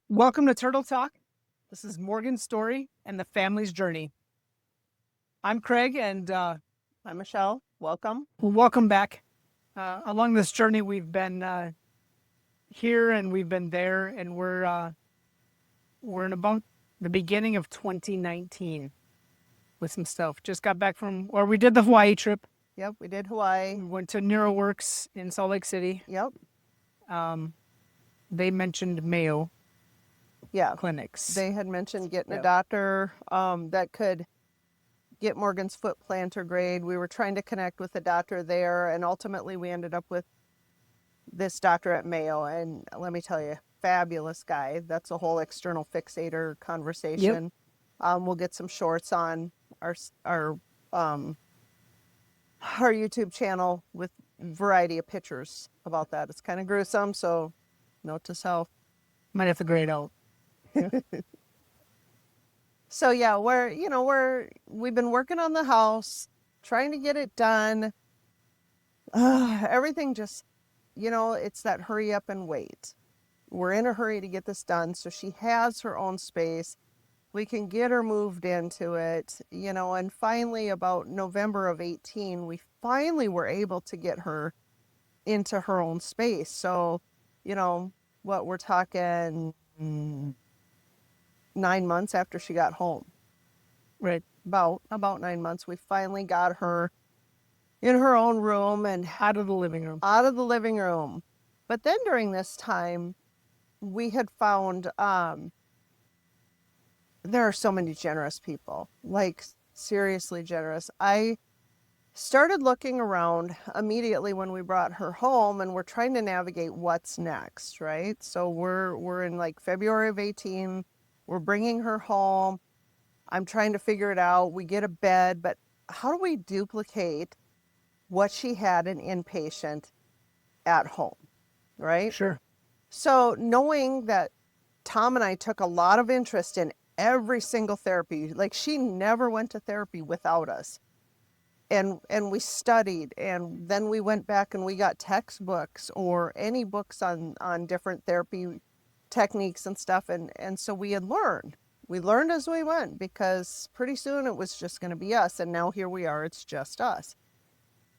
Welcome to Turtle Talk. This is Morgan's story and the family's journey. I'm Craig, and I'm Michelle. Welcome. welcome back. Along this journey, we've been here and we've been there, and we're in about the beginning of 2019 with some stuff. Just got back we did the Hawaii trip. Yep, we did Hawaii. We went to Neuro in Salt Lake City. Yep. They mentioned Mayo Yeah. clinics. They had mentioned getting Yep. a doctor that could get Morgan's foot plantar. We were trying to connect with a doctor there, and ultimately we ended up with this doctor at Mayo. And let me tell you, fabulous guy. That's a whole external fixator conversation. We'll get some shorts on our YouTube channel with variety of pictures about that. It's kind of gruesome, so note to self. Might have to grade out. So yeah, we've been working on the house, trying to get it done. Everything just, it's that hurry up and wait. We're in a hurry to get this done, so she has her own space. We can get her moved into it, and finally about November of 18, we finally were able to get her into her own space. So, what we're talking 9 months after she got home. Right. About 9 months, we finally got her in her own room and Out of the living room. out of the living room. But then during this time, we had found there are so many generous people, like seriously generous. I started looking around immediately when we brought her home, and we're trying to navigate what's next, right? So we're in like February of 18. We're bringing her home. I'm trying to figure it out. We get a bed, but how do we duplicate what she had in inpatient at home, right? Sure. So knowing that Tom and I took a lot of interest in every single therapy, like she never went to therapy without us. And we studied, and then we went back and we got textbooks or any books on different therapy techniques and stuff. And so we learned as we went, because pretty soon it was just going to be us. And now here we are, it's just us.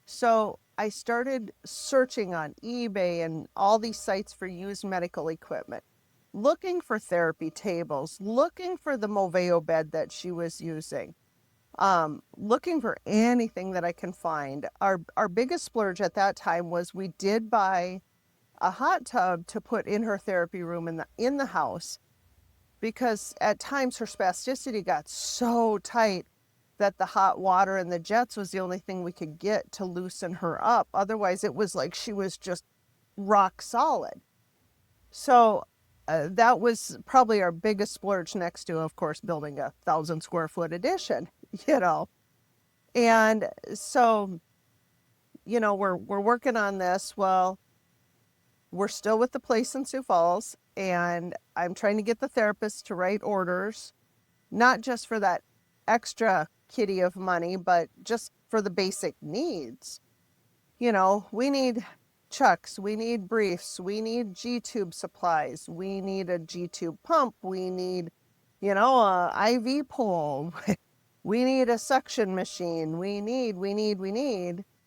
So I started searching on eBay and all these sites for used medical equipment, looking for therapy tables, looking for the Moveo bed that she was using, looking for anything that I can find. Our biggest splurge at that time was we did buy a hot tub to put in her therapy room in the house, because at times her spasticity got so tight that the hot water and the jets was the only thing we could get to loosen her up. Otherwise, it was like she was just rock solid. So that was probably our biggest splurge, next to, of course, building a 1,000 square foot addition, And so, we're working on this. Well, we're still with the place in Sioux Falls, and I'm trying to get the therapist to write orders, not just for that extra kitty of money, but just for the basic needs. We need chucks, we need briefs, we need G-tube supplies, we need a G-tube pump, we need, a IV pole, we need a suction machine, we need,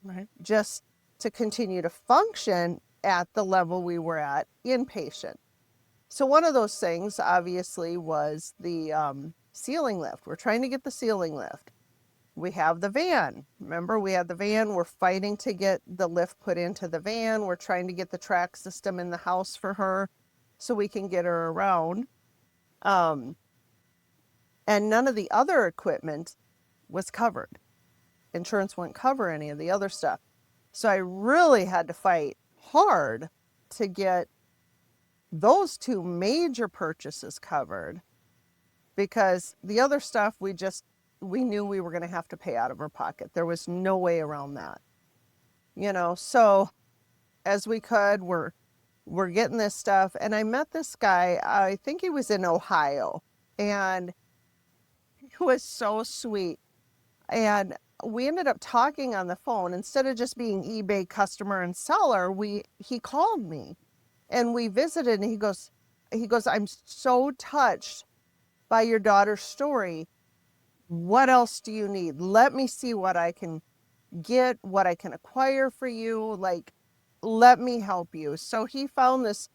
Right. just to continue to function at the level we were at inpatient. So one of those things obviously was the ceiling lift. We're trying to get the ceiling lift. We have the van. Remember, we had the van. We're fighting to get the lift put into the van. We're trying to get the track system in the house for her so we can get her around. And none of the other equipment was covered. Insurance wouldn't cover any of the other stuff. So I really had to fight hard to get those two major purchases covered, because the other stuff we knew we were going to have to pay out of our pocket. There was no way around that. So as we could, we're getting this stuff. And I met this guy, I think he was in Ohio, and he was so sweet. And we ended up talking on the phone. Instead of just being eBay customer and seller, he called me and we visited, and he goes, he goes, I'm so touched by your daughter's story. What else do you need? Let me see what I can get, what I can acquire for you. Like, let me help you. So he found this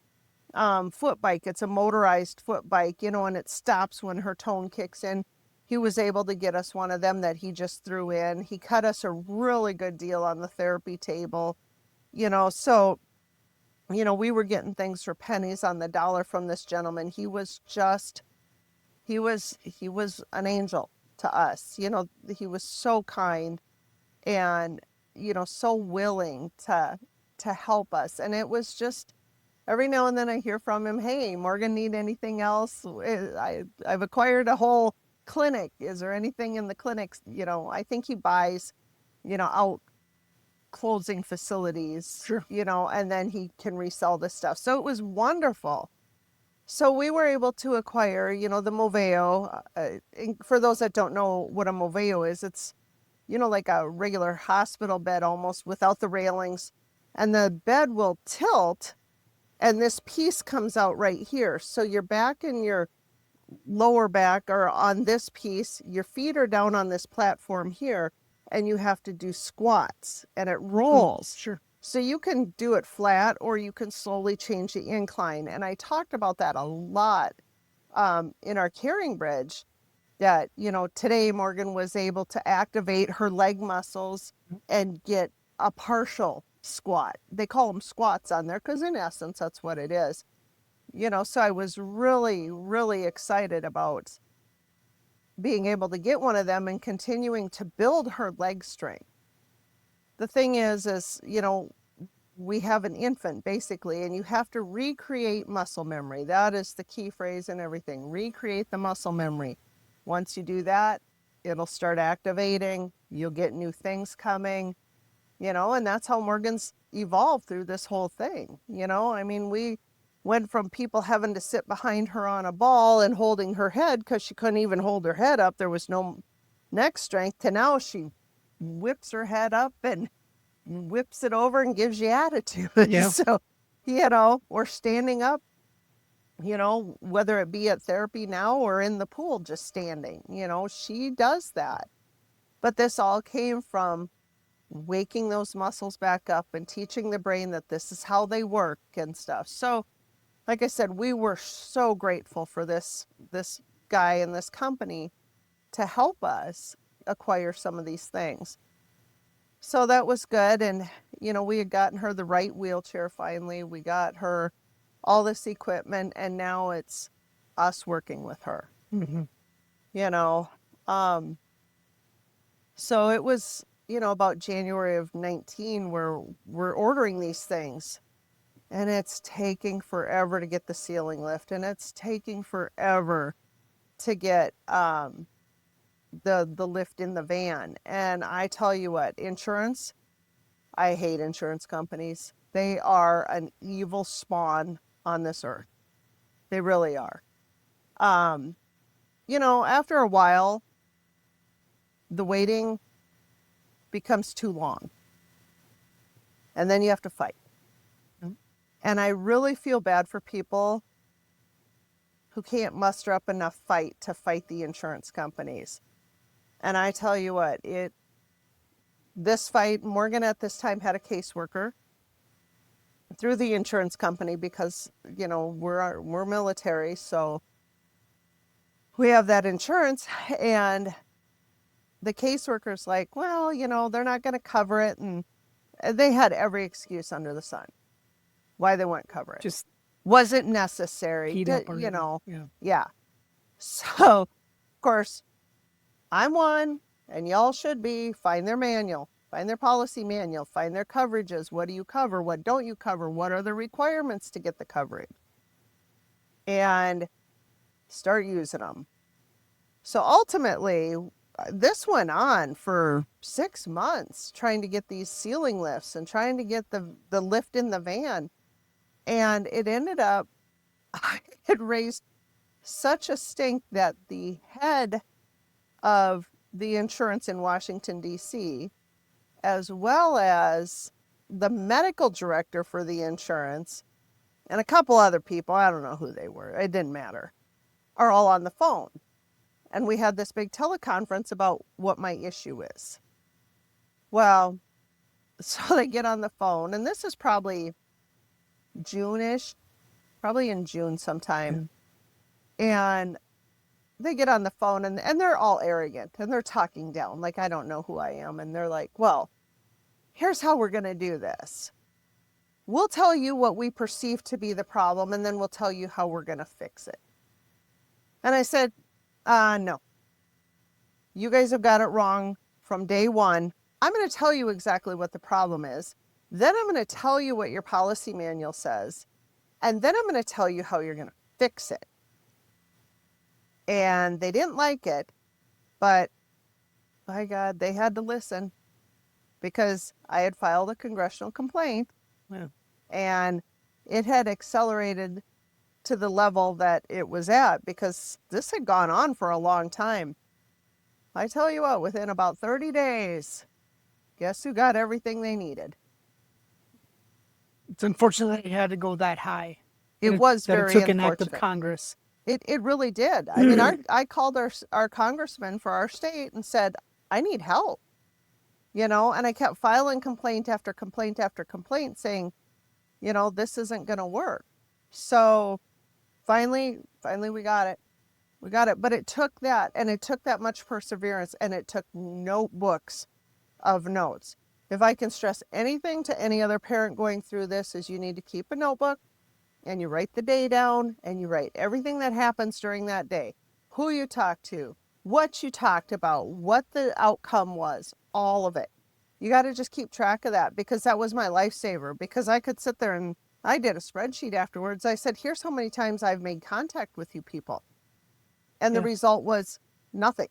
foot bike. It's a motorized foot bike, you know, and it stops when her tone kicks in. He was able to get us one of them that he just threw in. He cut us a really good deal on the therapy table, you know. So, you know, we were getting things for pennies on the dollar from this gentleman. He was an angel to us. You know, he was so kind and, you know, so willing to help us. And it was just, every now and then I hear from him, hey, Morgan, need anything else? I've acquired a whole clinic. Is there anything in the clinics? You know, I think he buys, you know, out closing facilities, Sure. you know, and then he can resell this stuff. So it was wonderful. So we were able to acquire, you know, the Moveo. For those that don't know what a Moveo is, it's, you know, like a regular hospital bed almost without the railings. And the bed will tilt and this piece comes out right here. So your back and your lower back are on this piece. Your feet are down on this platform here, and you have to do squats, and it rolls. Sure. So you can do it flat, or you can slowly change the incline. And I talked about that a lot in our Caring Bridge, that, you know, today Morgan was able to activate her leg muscles and get a partial squat. They call them squats on there because in essence, that's what it is. You know, so I was really, really excited about being able to get one of them and continuing to build her leg strength. The thing is, you know, we have an infant basically, and you have to recreate muscle memory. That is the key phrase in everything. Recreate the muscle memory. Once you do that, it'll start activating. You'll get new things coming, you know, and that's how Morgan's evolved through this whole thing. You know, I mean, we went from people having to sit behind her on a ball and holding her head because she couldn't even hold her head up. There was no neck strength, to now she whips her head up and whips it over and gives you attitude. Yeah. So, you know, or standing up, you know, whether it be at therapy now or in the pool, just standing, you know, she does that. But this all came from waking those muscles back up and teaching the brain that this is how they work and stuff. So, like I said, we were so grateful for this guy and this company to help us acquire some of these things. So that was good. And, you know, we had gotten her the right wheelchair finally. We got her all this equipment, and now it's us working with her. Mm-hmm. You know, so it was, you know, about January of 19 where we're ordering these things. And it's taking forever to get the ceiling lift, and it's taking forever to get the lift in the van. And I tell you what, insurance, I hate insurance companies. They are an evil spawn on this earth. They really are. You know, after a while, the waiting becomes too long, and then you have to fight. And I really feel bad for people who can't muster up enough fight to fight the insurance companies. And I tell you what, this fight, Morgan at this time had a caseworker through the insurance company because, you know, we're military, so we have that insurance. And the caseworker's like, well, you know, they're not going to cover it. And they had every excuse under the sun why they wouldn't cover it. Just wasn't necessary, heat up or you know. Yeah. So, of course, I'm one, and y'all should be. Find their manual, find their policy manual, find their coverages. What do you cover? What don't you cover? What are the requirements to get the coverage? And start using them. So ultimately, this went on for 6 months, trying to get these ceiling lifts and trying to get the lift in the van. And it ended up, I had raised such a stink that the head of the insurance in Washington, D.C., as well as the medical director for the insurance and a couple other people, I don't know who they were, it didn't matter, are all on the phone. And we had this big teleconference about what my issue is. Well, so they get on the phone, and this is probably June-ish, probably in June sometime. And they get on the phone, and they're all arrogant, and they're talking down like I don't know who I am. And they're like, well, here's how we're going to do this. We'll tell you what we perceive to be the problem, and then we'll tell you how we're going to fix it. And I said, no. You guys have got it wrong from day one. I'm going to tell you exactly what the problem is. Then I'm going to tell you what your policy manual says. And then I'm going to tell you how you're going to fix it. And they didn't like it, but by God, they had to listen because I had filed a congressional complaint. Yeah. And it had accelerated to the level that it was at because this had gone on for a long time. I tell you what, within about 30 days, guess who got everything they needed? It's unfortunate that it had to go that high. It was that very it took an act of unfortunate. Congress. It really did. I mean, I called our congressman for our state and said, I need help. You know, and I kept filing complaint after complaint after complaint saying, you know, this isn't going to work. So finally we got it. We got it. But it took that, and it took that much perseverance, and it took notebooks of notes. If I can stress anything to any other parent going through this is you need to keep a notebook and you write the day down and you write everything that happens during that day, who you talked to, what you talked about, what the outcome was, all of it. You got to just keep track of that because that was my lifesaver because I could sit there and I did a spreadsheet afterwards. I said, here's how many times I've made contact with you people. And the result was nothing.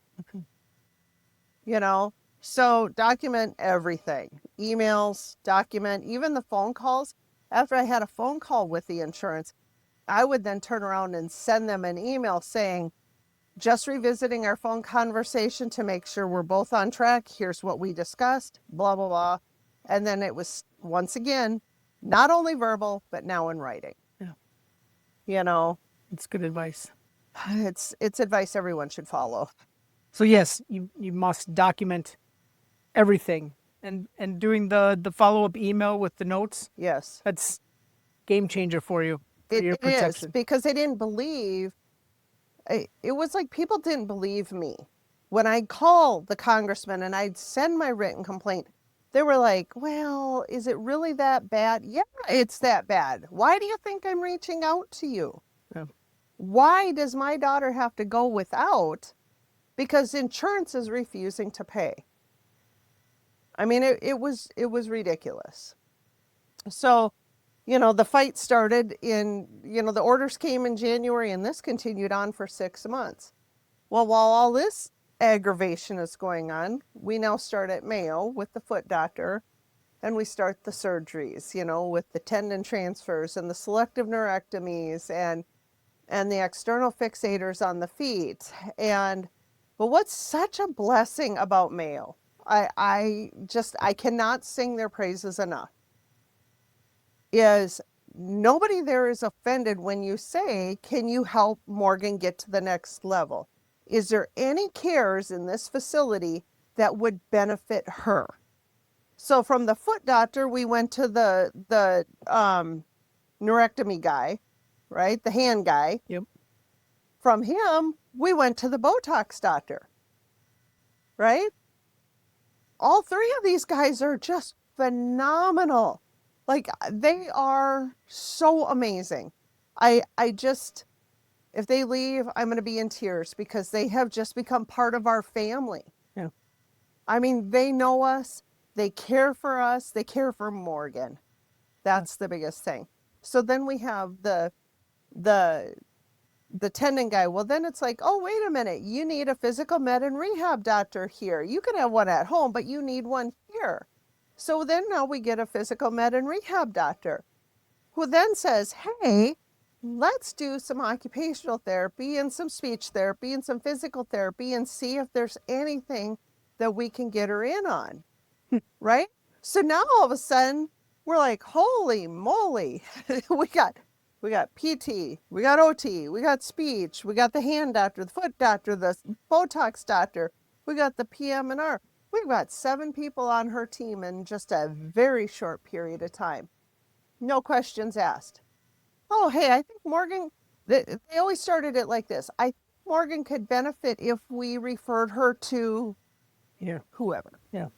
You know, so document everything, emails, document, even the phone calls. After I had a phone call with the insurance, I would then turn around and send them an email saying, just revisiting our phone conversation to make sure we're both on track. Here's what we discussed, blah, blah, blah. And then it was, once again, not only verbal, but now in writing. Yeah. You know, it's good advice. It's advice everyone should follow. So yes, you must document everything, and doing the follow-up email with the notes. Yes, that's game changer for you. For your protection. Is because they didn't believe. It was like people didn't believe me when I called the congressman and I'd send my written complaint. They were like, "Well, is it really that bad?" Yeah, it's that bad. Why do you think I'm reaching out to you? Yeah. Why does my daughter have to go without? Because insurance is refusing to pay. I mean, it was ridiculous. So, you know, the fight started in, you know, the orders came in January and this continued on for 6 months. Well, while all this aggravation is going on, we now start at Mayo with the foot doctor and we start the surgeries, you know, with the tendon transfers and the selective neurectomies and the external fixators on the feet. But what's such a blessing about Mayo, I cannot sing their praises enough, is nobody there is offended when you say, can you help Morgan get to the next level? Is there any cares in this facility that would benefit her? So from the foot doctor, we went to the neurectomy guy, right? The hand guy. Yep. From him, we went to the Botox doctor, right? All three of these guys are just phenomenal. Like, they are so amazing. I just, if they leave, I'm going to be in tears because they have just become part of our family. Yeah. I mean, they know us, they care for us, they care for Morgan. That's the biggest thing. So then we have the tendon guy. Well, then it's like, oh, wait a minute, you need a physical med and rehab doctor here. You can have one at home, but you need one here. So then now we get a physical med and rehab doctor who then says, hey, let's do some occupational therapy and some speech therapy and some physical therapy and see if there's anything that we can get her in on, right? So now all of a sudden we're like, holy moly, we got We got PT, we got OT, we got speech, we got the hand doctor, the foot doctor, the Botox doctor, we got the PM&R. We've got 7 people on her team in just a very short period of time. No questions asked. Oh, hey, I think Morgan, they always started it like this. I think Morgan could benefit if we referred her to Yeah. whoever. Yeah.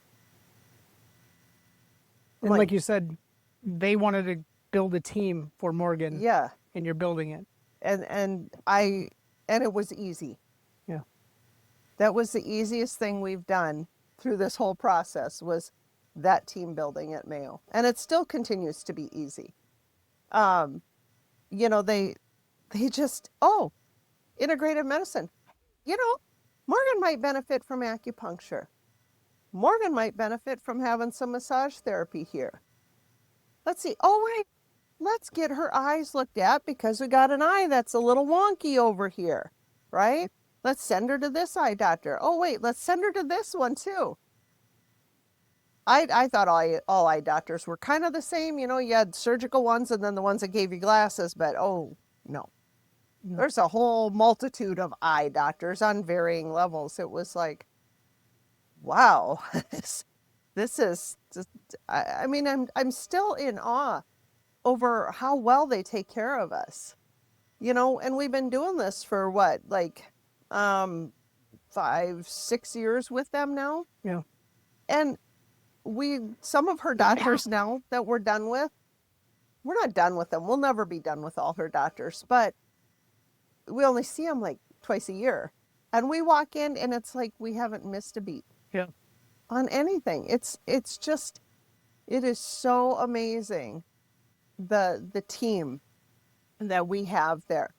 I'm And like you said, they wanted to build a team for Morgan. Yeah. And you're building it. And it was easy. Yeah. That was the easiest thing we've done through this whole process, was that team building at Mayo. And it still continues to be easy. You know, they just, oh, integrative medicine. You know, Morgan might benefit from acupuncture. Morgan might benefit from having some massage therapy here. Let's see. Oh, wait, let's get her eyes looked at because we got an eye that's a little wonky over here, right? Let's send her to this eye doctor. Oh, wait, let's send her to this one too. I thought all eye doctors were kind of the same. You know, you had surgical ones and then the ones that gave you glasses, but oh, no. There's a whole multitude of eye doctors on varying levels. It was like, wow, this is just, I mean, I'm still in awe over how well they take care of us, you know, and we've been doing this for what, like 5-6 years with them now. Yeah. And some of her doctors now that we're done with, we're not done with them. We'll never be done with all her doctors, but we only see them like twice a year. And we walk in and it's like we haven't missed a beat. Yeah. On anything. It's just, it is so amazing, the team that we have there.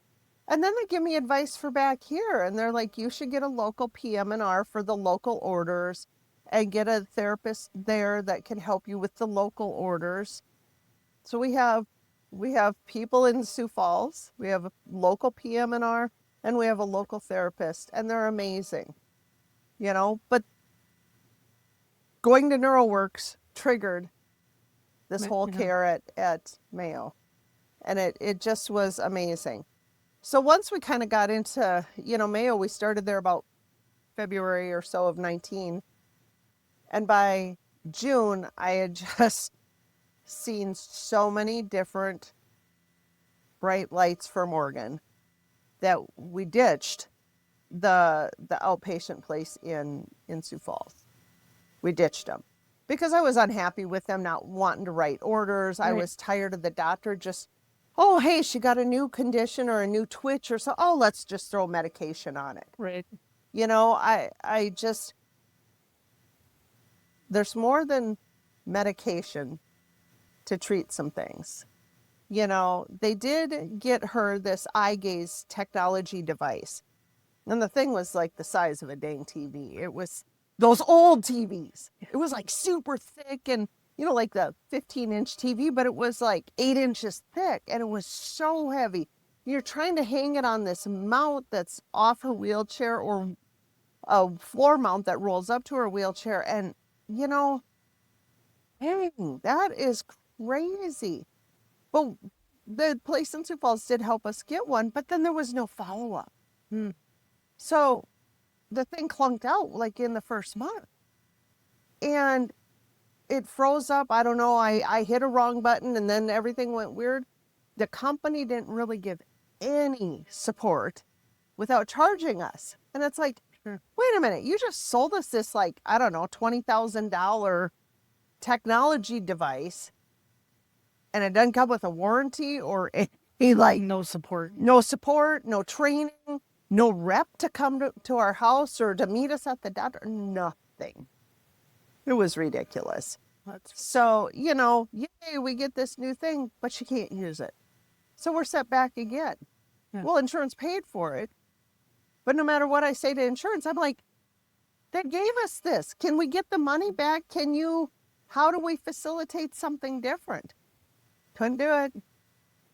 And then they give me advice for back here, and they're like, you should get a local PM&R for the local orders and get a therapist there that can help you with the local orders. So we have people in Sioux Falls, we have a local PM&R, and we have a local therapist, and they're amazing, you know. But going to NeuroWorks triggered this whole care at Mayo, and it just was amazing. So once we kind of got into, you know, Mayo, we started there about February or so of 19. And by June, I had just seen so many different bright lights for Morgan that we ditched the outpatient place in Sioux Falls. We ditched them because I was unhappy with them not wanting to write orders. I was tired of the doctor just, oh, hey, she got a new condition or a new twitch or so. Oh, let's just throw medication on it. Right. You know, I just, there's more than medication to treat some things. You know, they did get her this eye gaze technology device. And the thing was like the size of a dang TV. It was those old TVs. It was like super thick and, you know, like the 15-inch TV, but it was like 8 inches thick and it was so heavy. You're trying to hang it on this mount that's off her wheelchair or a floor mount that rolls up to her wheelchair. And, you know, dang, that is crazy. But the place in Sioux Falls did help us get one, but then there was no follow-up. So the thing clunked out like in the first month. And it froze up. I don't know. I hit a wrong button and then everything went weird. The company didn't really give any support without charging us. And it's like, wait a minute, you just sold us this, like, I don't know, $20,000 technology device and it doesn't come with a warranty or any, like, No support. no training, no rep to come to our house or to meet us at the doctor, nothing. It was ridiculous. So, you know, yay, we get this new thing, but she can't use it. So we're set back again. Yeah. Well, insurance paid for it. But no matter what I say to insurance, I'm like, they gave us this. Can we get the money back? How do we facilitate something different? Couldn't do it.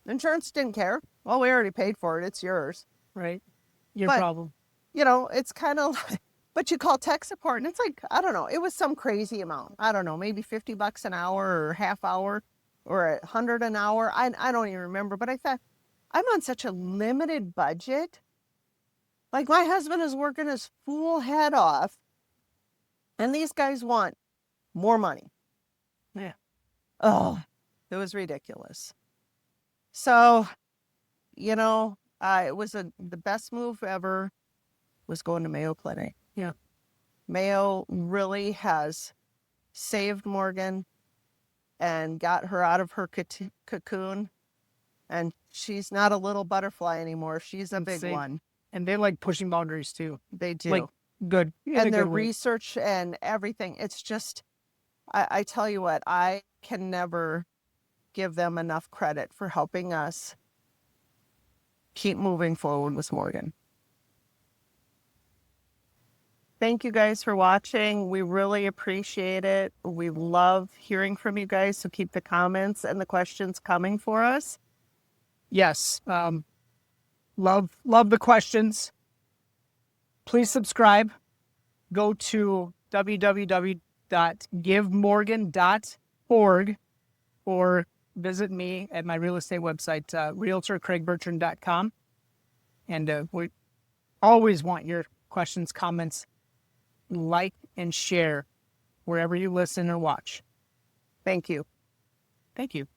Insurance didn't care. Well, we already paid for it. It's yours. Right. Your But, problem. You know, it's kind of like, but you call tech support and it's like, I don't know. It was some crazy amount. I don't know, maybe $50 an hour or half hour or $100 an hour. I don't even remember. But I thought, I'm on such a limited budget. Like my husband is working his fool head off, and these guys want more money. Yeah. Oh, it was ridiculous. So, it was the best move ever was going to Mayo Clinic. Yeah. Mayo really has saved Morgan and got her out of her cocoon. And she's not a little butterfly anymore. She's a big one. And they like pushing boundaries too. They do. Like good. And their research and everything. It's just, I tell you what, I can never give them enough credit for helping us keep moving forward with Morgan. Thank you guys for watching. We really appreciate it. We love hearing from you guys. So keep the comments and the questions coming for us. Yes. Love the questions. Please subscribe. Go to www.givemorgan.org or visit me at my real estate website, realtorcraigbertrand.com. And we always want your questions, comments, like, and share wherever you listen or watch. Thank you. Thank you.